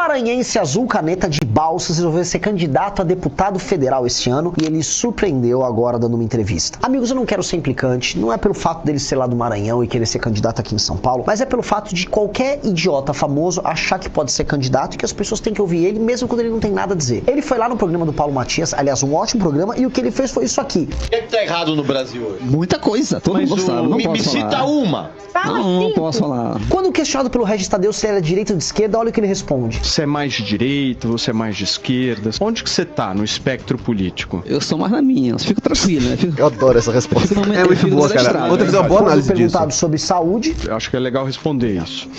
maranhense azul caneta de Balsas resolveu ser candidato a deputado federal esse ano e ele surpreendeu agora dando uma entrevista. Amigos, eu não quero ser implicante, não é pelo fato dele ser lá do Maranhão e querer ser candidato aqui em São Paulo, mas é pelo fato de qualquer idiota famoso achar que pode ser candidato e que as pessoas têm que ouvir ele mesmo quando ele não tem nada a dizer. Ele foi lá no programa do Paulo Matias, aliás, um ótimo programa, e o que ele fez foi isso aqui. O que tá errado no Brasil hoje? Muita coisa, todo mundo sabe. Me cita uma. Não posso falar. Quando questionado pelo Regis Tadeu se ele era de direita ou de esquerda, olha o que ele responde. Você é mais de direita, você é mais de esquerda? Onde que você tá no espectro político? Eu sou mais na minha, fico tranquilo, né? Eu adoro essa resposta. É muito boa, cara. Vou ter que fazer uma boa análise disso. Perguntado sobre saúde. Eu acho que é legal responder isso.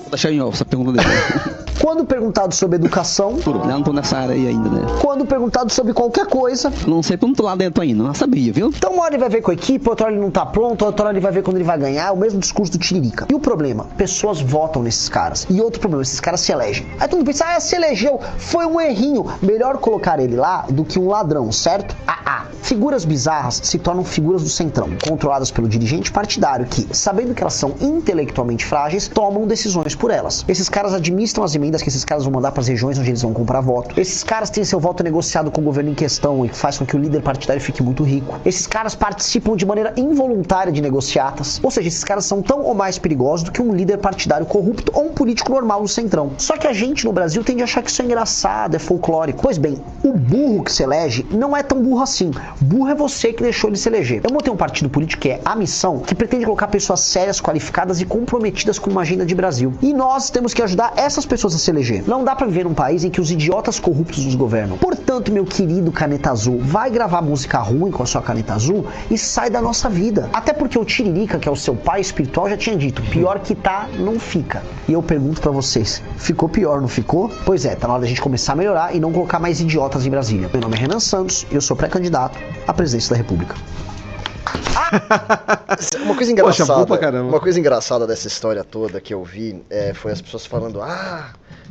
Vou deixar em off essa pergunta dele. Quando perguntado sobre educação. Não tô nessa área aí ainda, né? Quando perguntado sobre qualquer coisa. Não sei pra não tô lá dentro ainda, não sabia, viu? Então uma hora ele vai ver com a equipe, outra hora ele não tá pronto, outra hora ele vai ver quando ele vai ganhar. É o mesmo discurso do Tiririca. E o problema? Pessoas votam nesses caras. E outro problema, esses caras se elegem. Aí todo mundo pensa, se elegeu, foi um errinho. Melhor colocar ele lá do que um ladrão, certo? Figuras bizarras se tornam figuras do centrão, controladas pelo dirigente partidário que, sabendo que elas são intelectualmente frágeis, tomam decisões por elas. Esses caras administram as emendas que esses caras vão mandar para as regiões onde eles vão comprar voto. Esses caras têm seu voto negociado com o governo em questão e faz com que o líder partidário fique muito rico. Esses caras participam de maneira involuntária de negociatas. Ou seja, esses caras são tão ou mais perigosos do que um líder partidário corrupto ou um político normal no centrão. Só que a gente no Brasil tende a achar que isso é engraçado, é folclórico. Pois bem, o burro que se elege não é tão burro assim. Burro é você que deixou ele se eleger. Eu montei um partido político que é a Missão, que pretende colocar pessoas sérias, qualificadas e comprometidas com uma agenda de Brasil. E nós temos que ajudar essas pessoas a se eleger. Não dá pra viver num país em que os idiotas corruptos nos governam. Portanto, meu querido caneta azul, vai gravar música ruim com a sua caneta azul e sai da nossa vida. Até porque o Tiririca, que é o seu pai espiritual, já tinha dito, pior que tá, não fica. E eu pergunto pra vocês, ficou pior, não ficou? Pois é, tá na hora da gente começar a melhorar e não colocar mais idiotas em Brasília. Meu nome é Renan Santos e eu sou pré-candidato à presidência da República. Uma coisa engraçada, Poxa, pra caramba. uma coisa engraçada dessa história toda que eu vi foi as pessoas falando,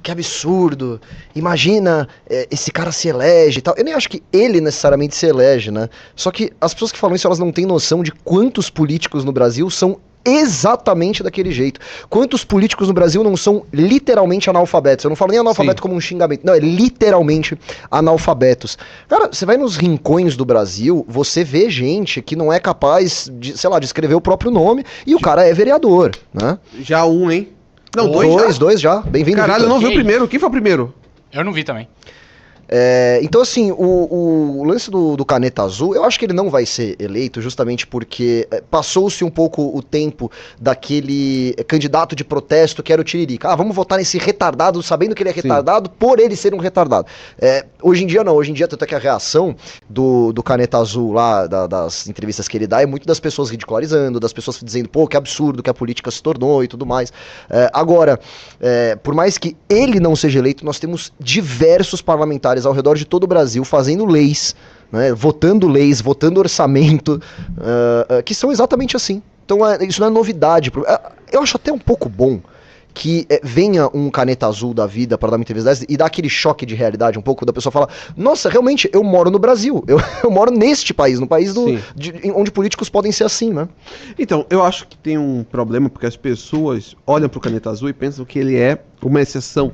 que absurdo, imagina, esse cara se elege e tal. Eu nem acho que ele necessariamente se elege, né? Só que as pessoas que falam isso, elas não têm noção de quantos políticos no Brasil são exatamente daquele jeito. Quantos políticos no Brasil não são literalmente analfabetos? Eu não falo nem analfabeto como um xingamento, não, é literalmente analfabetos. Cara, você vai nos rincões do Brasil, você vê gente que não é capaz de, sei lá, de escrever o próprio nome e o cara é vereador, né? Já um, hein? Não, Dois já. Bem-vindo. Caralho, eu Victor. não vi o primeiro. Quem foi o primeiro? Eu não vi também. Então, assim, o lance do Caneta Azul, eu acho que ele não vai ser eleito justamente porque passou-se um pouco o tempo daquele candidato de protesto que era o Tiririca. Vamos votar nesse retardado, sabendo que ele é retardado, por ele ser um retardado. Hoje em dia não, hoje em dia tanto é que a reação do Caneta Azul lá, das entrevistas que ele dá, é muito das pessoas ridicularizando, das pessoas dizendo, pô, que absurdo que a política se tornou e tudo mais. Agora, por mais que ele não seja eleito, nós temos diversos parlamentares ao redor de todo o Brasil fazendo leis, né, votando orçamento, que são exatamente assim. Então isso não é novidade. Eu acho até um pouco bom que venha um Caneta Azul da vida para dar uma entrevista dessa e dar aquele choque de realidade um pouco, da pessoa falar, nossa, realmente, eu moro no Brasil, eu moro neste país, no país onde políticos podem ser assim, né? Então, eu acho que tem um problema porque as pessoas olham pro Caneta Azul e pensam que ele é uma exceção.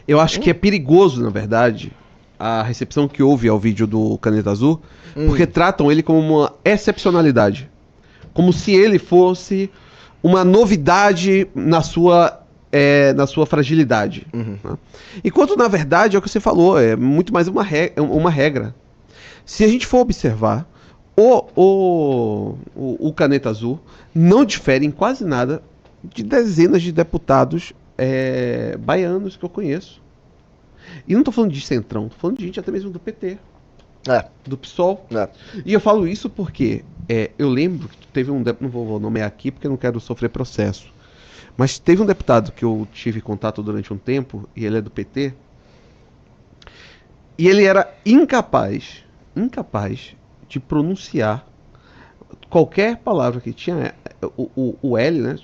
Eu acho que é perigoso, na verdade, a recepção que houve ao vídeo do Caneta Azul, porque tratam ele como uma excepcionalidade. Como se ele fosse uma novidade na sua fragilidade. Né? Enquanto, na verdade, é o que você falou, é muito mais uma regra. Se a gente for observar, o Caneta Azul não difere em quase nada de dezenas de deputados baianos que eu conheço. E não tô falando de centrão, tô falando de gente até mesmo do PT. Do PSOL. E eu falo isso porque eu lembro que teve um deputado, não vou nomear aqui porque eu não quero sofrer processo, mas teve um deputado que eu tive contato durante um tempo, e ele é do PT, e ele era incapaz de pronunciar qualquer palavra que tinha o L, né?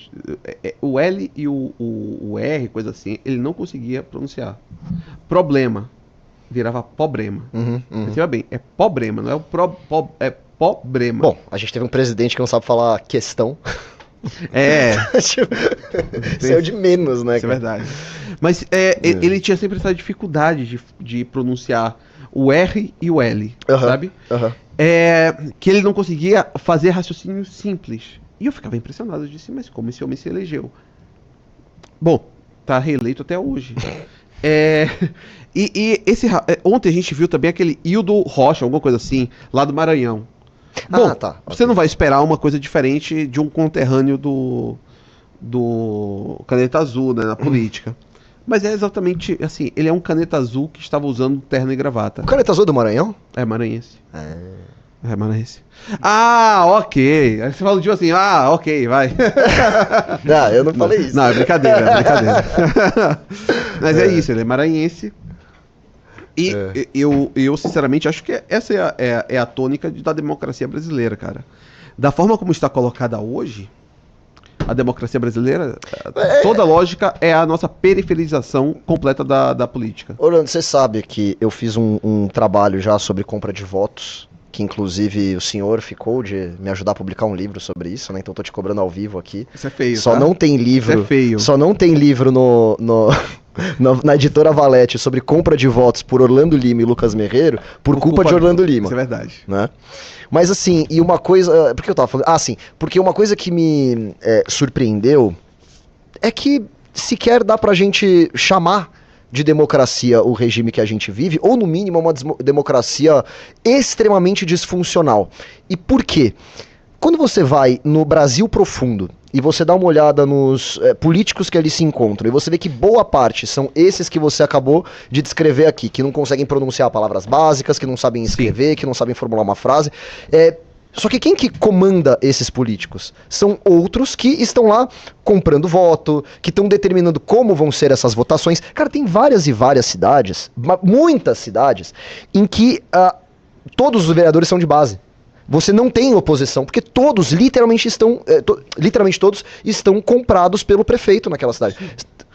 O L e o R, coisa assim, ele não conseguia pronunciar. Problema. Virava problema. Perceba bem, é problema, não é é problema. Bom, a gente teve um presidente que não sabe falar questão. É, Tipo, isso é o de menos, né? isso é cara? verdade. Mas ele tinha sempre essa dificuldade de pronunciar o R e o L, Aham, sabe? aham. Que ele não conseguia fazer raciocínio simples. E eu ficava impressionado, eu disse, mas como esse homem se elegeu? Bom, tá reeleito até hoje. Ontem a gente viu também aquele Hildo Rocha, alguma coisa assim, lá do Maranhão. Bom, Tá. você Ok. não vai esperar uma coisa diferente de um conterrâneo do Caneta Azul, né, na política. Mas é exatamente assim, ele é um Caneta Azul que estava usando terno e gravata. O Caneta Azul do Maranhão? É maranhense. É maranhense. Ah, ok. Aí você fala tipo assim, ok, vai. Não, eu não falei isso. Não, é brincadeira, é brincadeira. Mas é isso, ele é maranhense. E eu sinceramente acho que essa é a tônica da democracia brasileira, cara. Da forma como está colocada hoje, a democracia brasileira, toda a lógica é a nossa periferização completa da política. Orlando, você sabe que eu fiz um trabalho já sobre compra de votos, que inclusive o senhor ficou de me ajudar a publicar um livro sobre isso, né? Então tô te cobrando ao vivo aqui. Isso é feio, Só tá? não tem livro. Isso é feio. Só não tem livro na editora Valete sobre compra de votos por Orlando Lima e Lucas Merreiro por culpa de Orlando Lima. Isso é verdade. Né? Mas assim, e uma coisa. Por que eu tava falando? Sim, porque uma coisa que me surpreendeu é que sequer dá pra gente chamar de democracia o regime que a gente vive, ou no mínimo uma democracia extremamente disfuncional. E por quê? Quando você vai no Brasil profundo e você dá uma olhada nos políticos que ali se encontram, e você vê que boa parte são esses que você acabou de descrever aqui, que não conseguem pronunciar palavras básicas, que não sabem escrever, que não sabem formular uma frase. Só que quem que comanda esses políticos? São outros que estão lá comprando voto, que estão determinando como vão ser essas votações. Cara, tem várias e várias cidades, muitas cidades, em que todos os vereadores são de base. Você não tem oposição, porque todos, literalmente todos, estão comprados pelo prefeito naquela cidade.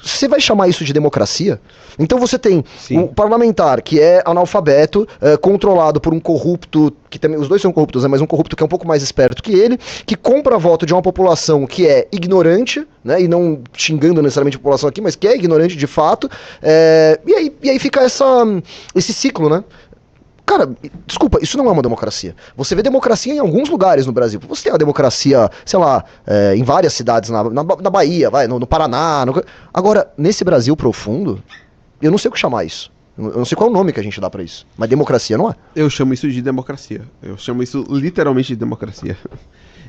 Você vai chamar isso de democracia? Então você tem um parlamentar que é analfabeto, controlado por um corrupto, que também, os dois são corruptos, né, mas um corrupto que é um pouco mais esperto que ele, que compra voto de uma população que é ignorante, né, e não xingando necessariamente a população aqui, mas que é ignorante de fato, e aí fica esse ciclo, né? Cara, desculpa, isso não é uma democracia. Você vê democracia em alguns lugares no Brasil. Você tem a democracia, sei lá, em várias cidades, na Bahia, no Paraná. Agora, nesse Brasil profundo, eu não sei o que chamar isso. Eu não sei qual é o nome que a gente dá pra isso. Mas democracia não é. Eu chamo isso de democracia. Eu chamo isso literalmente de democracia.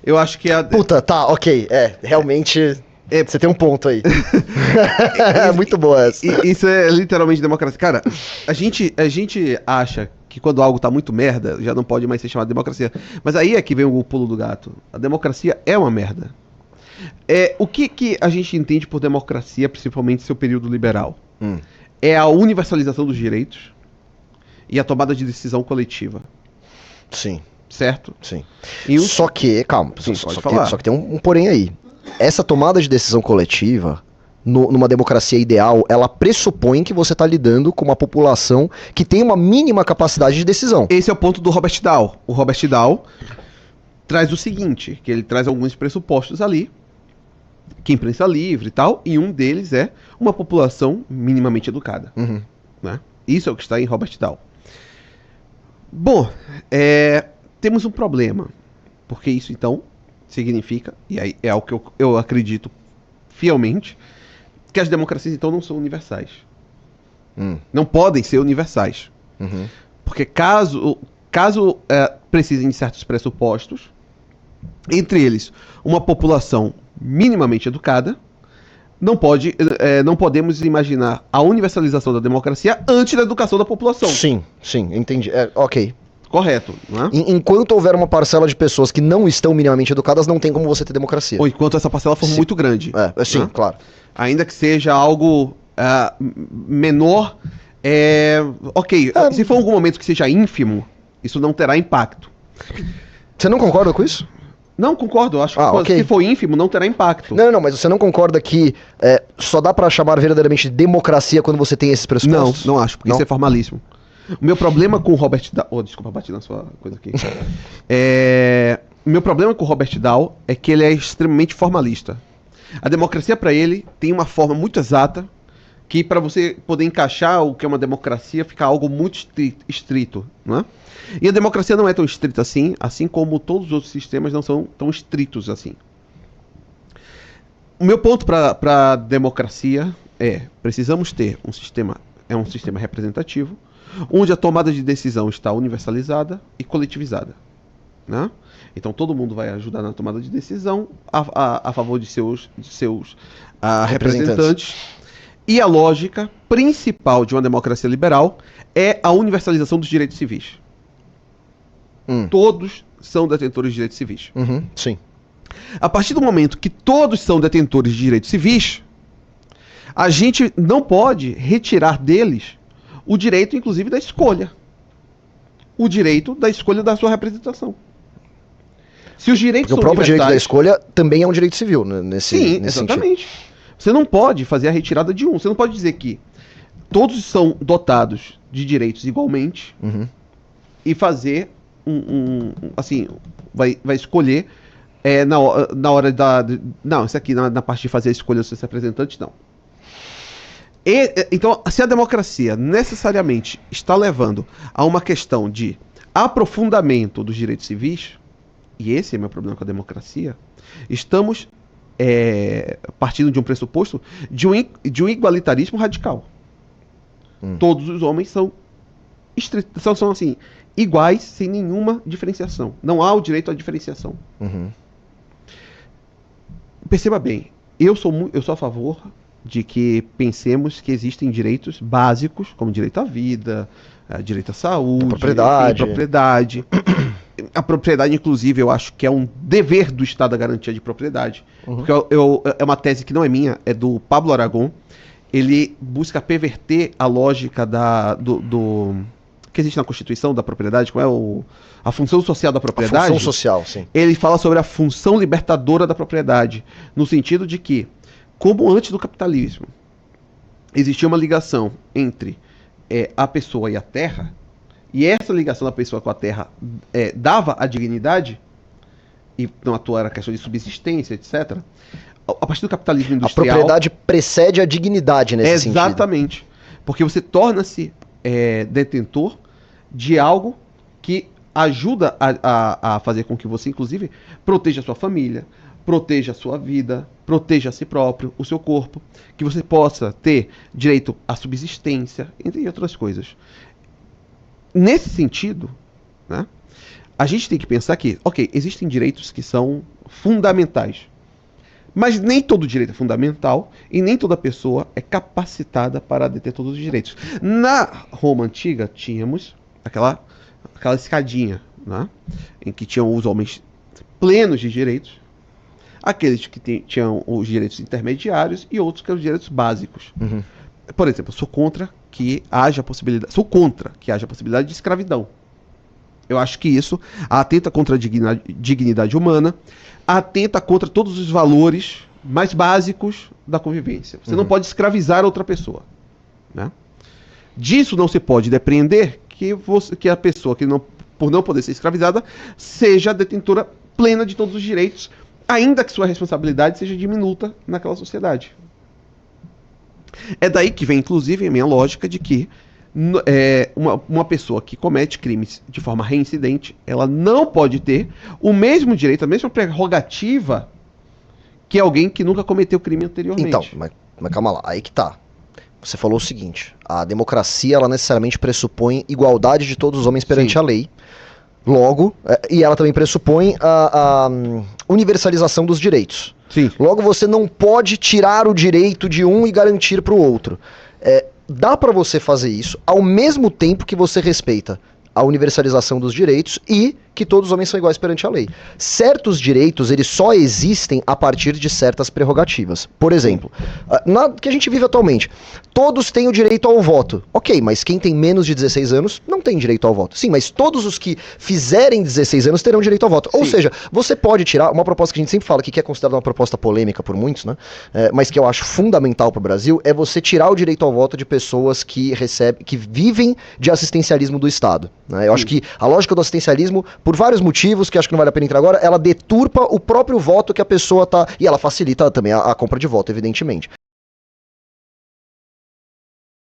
Eu acho que Puta, tá, ok. Realmente... Você tem um ponto aí. É muito boa essa. Isso é literalmente democracia. Cara, a gente acha que quando algo tá muito merda, já não pode mais ser chamado de democracia. Mas aí é que vem o pulo do gato. A democracia é uma merda. O que a gente entende por democracia, principalmente seu período liberal? É a universalização dos direitos e a tomada de decisão coletiva. Sim. Certo? Sim. Só que, calma, Sim, pode falar. só que tem um porém aí. Essa tomada de decisão coletiva, numa democracia ideal, ela pressupõe que você está lidando com uma população que tem uma mínima capacidade de decisão. Esse é o ponto do Robert Dahl. O Robert Dahl traz o seguinte, que ele traz alguns pressupostos ali, que imprensa livre e tal, e um deles é uma população minimamente educada. Uhum. Né? Isso é o que está em Robert Dahl. Bom, temos um problema, porque isso então significa, e aí é algo que eu acredito fielmente, que as democracias então não são universais. Não podem ser universais. Uhum. Porque caso precisem de certos pressupostos, entre eles uma população minimamente educada, não podemos imaginar a universalização da democracia antes da educação da população. Sim, entendi. Ok. Correto, não é? Enquanto houver uma parcela de pessoas que não estão minimamente educadas, não tem como você ter democracia. Ou enquanto essa parcela for muito grande. Sim, né? claro. Ainda que seja algo menor, ok. Se for algum momento que seja ínfimo, isso não terá impacto. Você não concorda com isso? Não, concordo. Eu acho que ok. se for ínfimo, não terá impacto. Não, mas você não concorda que só dá pra chamar verdadeiramente de democracia quando você tem esses pressupostos? Não acho, porque isso é formalismo. O meu problema com o Robert Dahl... desculpa, bati na sua coisa aqui. Meu problema com o Robert Dahl é que ele é extremamente formalista. A democracia para ele tem uma forma muito exata que para você poder encaixar o que é uma democracia fica algo muito estrito, não é? E a democracia não é tão estrita assim como todos os outros sistemas não são tão estritos assim. O meu ponto para a democracia é: precisamos ter um sistema representativo, onde a tomada de decisão está universalizada e coletivizada, né? Então todo mundo vai ajudar na tomada de decisão a favor de seus representantes. E a lógica principal de uma democracia liberal é a universalização dos direitos civis. Todos são detentores de direitos civis. Sim. A partir do momento que todos são detentores de direitos civis, a gente não pode retirar deles o direito, inclusive, da escolha. O direito da escolha da sua representação. Se os direitos Porque o próprio direito da escolha também é um direito civil, né, nesse exatamente. sentido. Você não pode fazer a retirada de um. Você não pode dizer que todos são dotados de direitos igualmente e fazer assim, vai escolher na hora da... Não, isso aqui, na parte de fazer a escolha dos seus representantes, não. Então, se a democracia necessariamente está levando a uma questão de aprofundamento dos direitos civis, e esse é meu problema com a democracia, estamos partindo de um pressuposto de um igualitarismo radical. Todos os homens são assim, iguais, sem nenhuma diferenciação. Não há o direito à diferenciação. Perceba bem, eu sou a favor de que pensemos que existem direitos básicos, como direito à vida, direito à saúde, propriedade. A propriedade, inclusive, eu acho que é um dever do Estado a garantia de propriedade. Porque é uma tese que não é minha, é do Pablo Aragón. Ele busca perverter a lógica que existe na Constituição da propriedade, qual é a função social da propriedade. A função social, sim. Ele fala sobre a função libertadora da propriedade, no sentido de que, como antes do capitalismo, existia uma ligação entre a pessoa e a terra, e essa ligação da pessoa com a terra dava a dignidade, e não atuar a questão de subsistência, etc. A partir do capitalismo industrial... A propriedade precede a dignidade nesse sentido. Exatamente. Porque você torna-se detentor de algo que ajuda a fazer com que você, inclusive, proteja a sua família, proteja a sua vida, proteja a si próprio, o seu corpo, que você possa ter direito à subsistência, entre outras coisas. Nesse sentido, né, a gente tem que pensar que, existem direitos que são fundamentais, mas nem todo direito é fundamental e nem toda pessoa é capacitada para deter todos os direitos. Na Roma Antiga, tínhamos aquela escadinha, né, em que tinham os homens plenos de direitos, aqueles que tinham os direitos intermediários e outros que eram os direitos básicos. Por exemplo, sou contra que haja a possibilidade de escravidão. Eu acho que isso atenta contra a dignidade humana, atenta contra todos os valores mais básicos da convivência. Você não pode escravizar outra pessoa, né? Disso não se pode depreender que a pessoa, por não poder ser escravizada, seja detentora plena de todos os direitos, ainda que sua responsabilidade seja diminuta naquela sociedade. É daí que vem, inclusive, a minha lógica de que uma pessoa que comete crimes de forma reincidente, ela não pode ter o mesmo direito, a mesma prerrogativa que alguém que nunca cometeu crime anteriormente. Então, mas calma lá, aí que tá. Você falou o seguinte: a democracia, ela necessariamente pressupõe igualdade de todos os homens perante a lei. Logo, e ela também pressupõe a universalização dos direitos. Sim. Logo, você não pode tirar o direito de um e garantir para o outro. Dá para você fazer isso ao mesmo tempo que você respeita a universalização dos direitos e que todos os homens são iguais perante a lei. Certos direitos, eles só existem a partir de certas prerrogativas. Por exemplo, na que a gente vive atualmente, todos têm o direito ao voto. Ok, mas quem tem menos de 16 anos não tem direito ao voto. Sim, mas todos os que fizerem 16 anos terão direito ao voto. Sim. Ou seja, você pode tirar uma proposta que a gente sempre fala que é considerada uma proposta polêmica por muitos, né? Mas que eu acho fundamental para o Brasil, é você tirar o direito ao voto de pessoas que vivem de assistencialismo do Estado, né? Eu acho que a lógica do assistencialismo por vários motivos, que acho que não vale a pena entrar agora, ela deturpa o próprio voto que a pessoa tá... E ela facilita também a compra de voto, evidentemente.